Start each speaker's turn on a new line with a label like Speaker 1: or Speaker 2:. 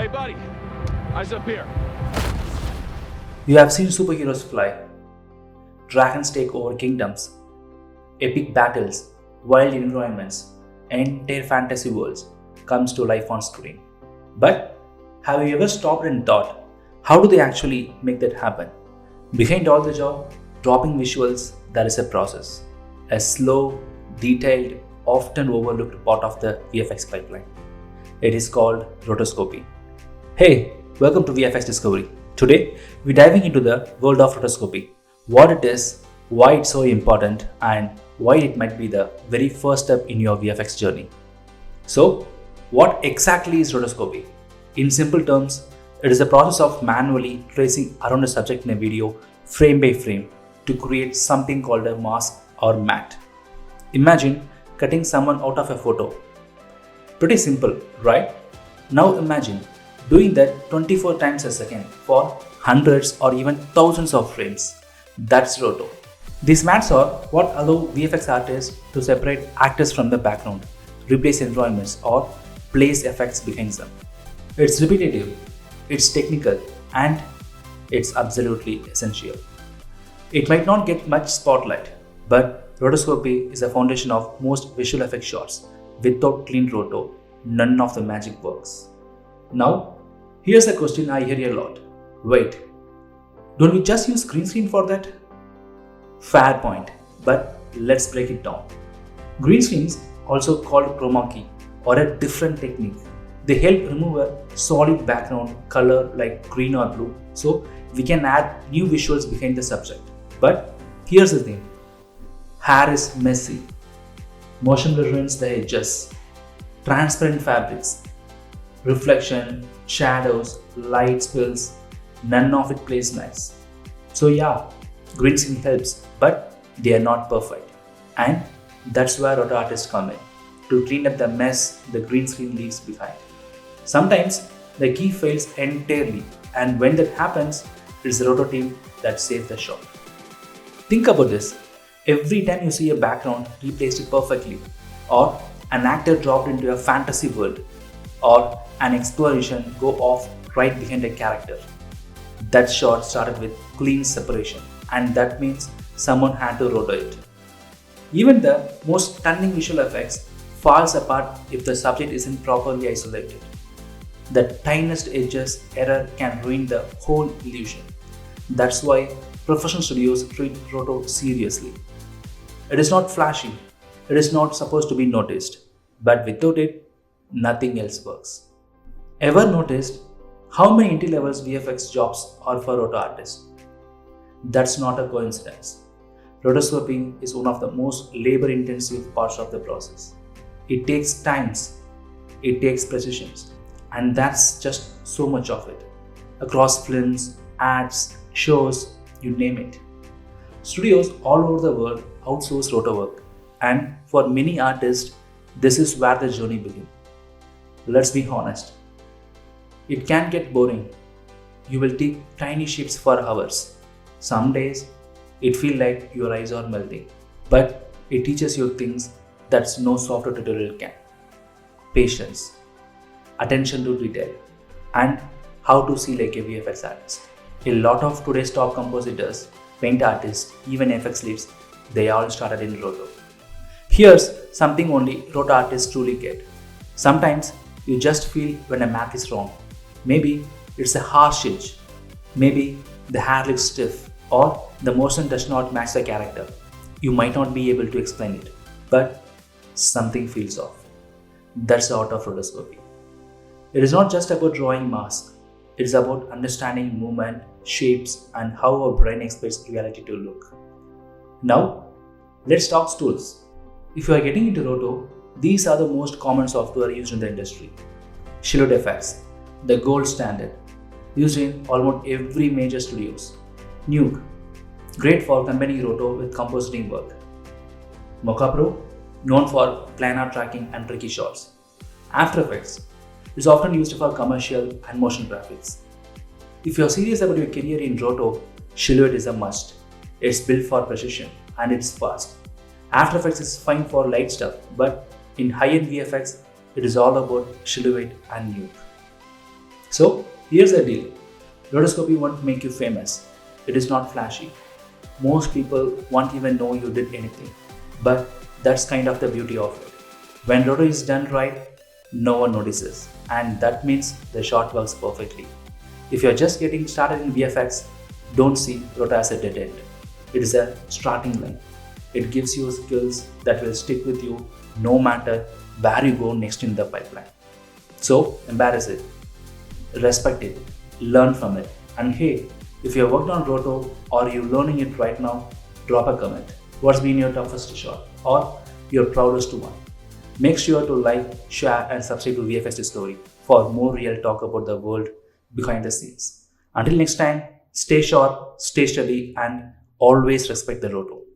Speaker 1: Hey buddy, eyes up here.
Speaker 2: You have seen superheroes fly, dragons take over kingdoms, epic battles, wild environments, entire fantasy worlds comes to life on screen. But have you ever stopped and thought, how do they actually make that happen? Behind all the job, dropping visuals, there is a process. A slow, detailed, often overlooked part of the VFX pipeline. It is called rotoscoping. Hey, welcome to VFX Discovery. Today, we're diving into the world of rotoscoping, what it is, why it's so important, and why it might be the very first step in your VFX journey. So, what exactly is rotoscoping? In simple terms, it is the process of manually tracing around a subject in a video frame by frame to create something called a mask or matte. Imagine cutting someone out of a photo. Pretty simple, right? Now imagine doing that 24 times a second for hundreds or even thousands of frames. That's roto. These mattes are what allow VFX artists to separate actors from the background, replace environments, or place effects behind them. It's repetitive, it's technical, and it's absolutely essential. It might not get much spotlight, but rotoscopy is the foundation of most visual effects shots. Without clean roto, none of the magic works. Now, here's a question I hear a lot. Wait, don't we just use green screen for that? Fair point, but let's break it down. Green screens, also called chroma key, are a different technique. They help remove a solid background color like green or blue, so we can add new visuals behind the subject. But here's the thing. Hair is messy. Motion blur ruins the edges. Transparent fabrics. Reflection, shadows, light spills. None of it plays nice. So yeah, green screen helps, but they are not perfect. And that's where roto artists come in, to clean up the mess the green screen leaves behind. Sometimes the key fails entirely, and when that happens, it's the roto team that saves the shot. Think about this. Every time you see a background replaced perfectly, or an actor dropped into a fantasy world, or an exploration go off right behind a character, that shot started with clean separation, and that means someone had to roto it. Even the most stunning visual effects falls apart if the subject isn't properly isolated. The tiniest edges error can ruin the whole illusion. That's why professional studios treat roto seriously. It is not flashy, it is not supposed to be noticed, but without it, nothing else works. Ever noticed how many entry level VFX jobs are for roto artists? That's not a coincidence. Rotoscoping is one of the most labor intensive parts of the process. It takes times, it takes precisions, and that's just so much of it. Across films, ads, shows, you name it. Studios all over the world outsource roto work, and for many artists, this is where the journey begins. Let's be honest. It can get boring. You will take tiny shapes for hours. Some days, it feels like your eyes are melting, but it teaches you things that no software tutorial can. Patience, attention to detail, and how to see like a VFX artist. A lot of today's top compositors, paint artists, even FX leads, they all started in roto. Here's something only roto artists truly get. Sometimes you just feel when a math is wrong. Maybe it's a harsh edge. Maybe the hair looks stiff, or the motion does not match the character. You might not be able to explain it, but something feels off. That's the art of rotoscopy. It is not just about drawing masks. It is about understanding movement, shapes, and how our brain expects reality to look. Now, let's talk tools. If you are getting into roto, these are the most common software used in the industry. VFX, the gold standard, used in almost every major studios. Nuke, great for combining roto with compositing work. Mocha Pro, known for planar tracking and tricky shots. After Effects is often used for commercial and motion graphics. If you are serious about your career in roto, Silhouette is a must. It's built for precision and it's fast. After Effects is fine for light stuff, but in high-end VFX, it is all about Silhouette and Nuke. So here's the deal. Rotoscoping won't make you famous. It is not flashy. Most people won't even know you did anything. But that's kind of the beauty of it. When roto is done right, no one notices. And that means the shot works perfectly. If you're just getting started in VFX, don't see roto as a dead end. It is a starting line. It gives you skills that will stick with you no matter where you go next in the pipeline. So embrace it, respect it, learn from it. And hey, if you have worked on Roto or you're learning it right now, drop a comment. What's been your toughest shot or your proudest one? Make sure to like, share, and subscribe to VFX Discovery for more real talk about the world behind the scenes. Until next time, stay sharp, stay steady, and always respect the Roto.